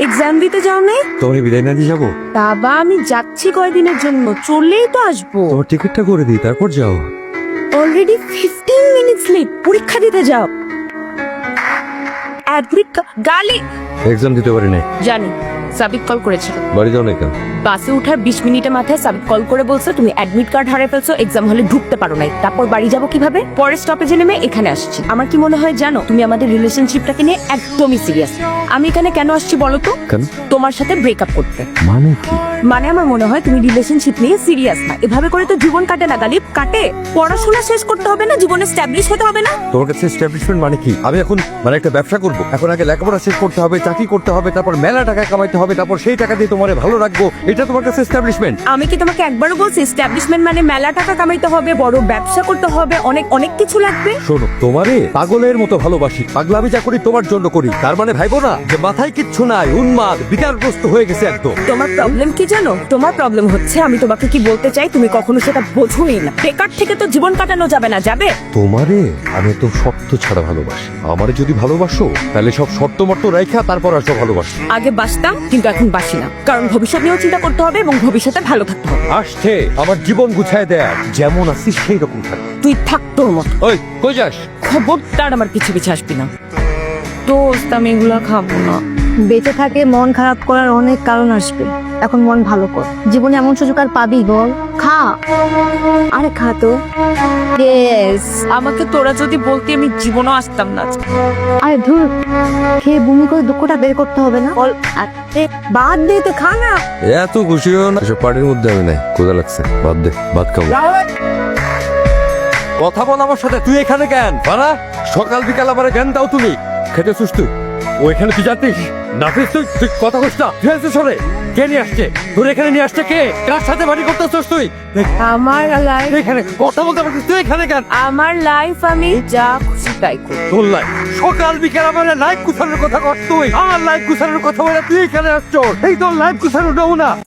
Exam দিতে যাও নাই? তোমার বিদায় না দিয়ে যাবো? বাবা আমি যাচ্ছি কয়দিনের জন্য, চলেই তো আসবো। তোমার টিকিটটা করে দিই, তারপর যাও। অলরেডি 15 মিনিটস লেট, পরীক্ষা দিতে যাও। অ্যাডমিট গালি এক্সাম দিতে পারি নাই। জানি, সাবিক কল করেছিল। বাড়ি যাও না কেন? বাসে উঠার 20 মিনিটের মাথায় সাবিক কল করে বলছে তুমি অ্যাডমিট কার্ড হারিয়ে ফেলছো, এক্সাম হলে ঢুকতে পারো নাই। তারপর বাড়ি যাবো কিভাবে? পরের স্টপেজে নেমে এখানে আসছি। আমার কি মনে হয় জানো, তুমি আমাদের রিলেশনশিপটাকে নিয়ে একদমই সিরিয়াস। আমি এখানে কেন আসছি বলো তো? কেন? তোমার সাথে ব্রেকআপ করতে। মানে কি? মানে আমার মনে হয় তুমি রিলেশনশিপ নিয়ে সিরিয়াস না। এভাবে করে তো জীবন কাটে না গালিব, কাটে। পড়াশোনা শেষ করতে হবে না, জীবনে এস্টাবলিশ হতে হবে না? তোমার কাছে এস্টাবলিশমেন্ট মানে কি? আমি এখন মানে একটা ব্যবসা করব, এখন আগে লেখাপড়া শেষ করতে হবে, চাকরি করতে হবে, তারপর মেলা টাকা কামাইতে হবে, তারপর সেই টাকা দিয়ে তোমারে ভালো রাখবো, এটা তোমার কাছে এস্টাবলিশমেন্ট? আমি কি তোমাকে একবারও বলছি এস্টাবলিশমেন্ট মানে মেলা টাকা কামাইতে হবে, বড় ব্যবসা করতে হবে, অনেক অনেক কিছু লাগবে? শোনো, তোমারে পাগলের মতো ভালোবাসি, পাগলামি যা করি তোমার জন্য করি। তার মানে ভাইবো না যে মাথায় কিচ্ছু নাই, উন্মাদ বিকারগ্রস্ত হয়ে গেছে একদম। তোমার প্রবলেম কি জানো? তোমার প্রবলেম হচ্ছে আমি তোমাকে কি বলতে চাই তুমি কখনো সেটা বোঝোই না। বেকার থেকে তো জীবন কাটানো যাবে না, যাবে? তোমারে আমি তো শর্ত ছাড়া ভালোবাসি। আমারে যদি ভালোবাসো তাহলে সব শর্ত মর্ত রাইখা তারপর আসো ভালোবাসি। আগে বাসতাম, কিন্তু এখন বাসি না, কারণ ভবিষ্যৎ নিয়েও চিন্তা করতে হবে এবং ভবিষ্যতে ভালো থাকতে হবে। আসছে আমার জীবন গুছায় দেয়, যেমন আছিস সেই রকম থাক। তুই থাক তোর মতো। ওই কই যাস? খবরদার আমার পিছে পিছে আসবি না। দোস্ত আমি এগুলা খাবো না। বেঁচে থাকে মন খারাপ করার অনেক কারণ আসবে, এখন মন ভালো কর। জীবনে এমন সুযোগ আর পাবি বল? খা, আরে খা তো। ইয়েস। আমাকে তোরা যদি বলতি আমি জীবনও আসতাম না আজকে। আরে ধুর, খেয়ে বমি করে দুঃখটা বের করতে হবে না? বল আরে বাদ দে তো, খা না। এত খুশি হও না, এসব পার্টির মধ্যে আমি নাই। ক্ষুধা লাগছে, বাদ দে, ভাত খাবো। কথা বল আমার সাথে। তুই এখানে কেন? বাড়া, সকাল বিকাল আবার জ্ঞান দাও তুমি। খেতেছিস তুই? ও এখানে তুই জানিস নাফিস? তুই কথা কইস না। তুই আসছিস সরে। কে নিয়ে আসছে তোর এখানে? নিয়ে আসছে কে? কার সাথে বাড়ি করতেছিস তুই? আমার লাইফ, এখানে কথা বলতে পারছিস? তুই এখানে কেন? আমার লাইফ আমি যা খুশি তাই করি। তোর লাইফ সকাল বিকাল আমার লাইফ গুছানোর কথা কর তুই। আমার লাইফ গুছানোর কথা বলে তুই এখানে আসছ। এই তোর লাইফ গুছানো না।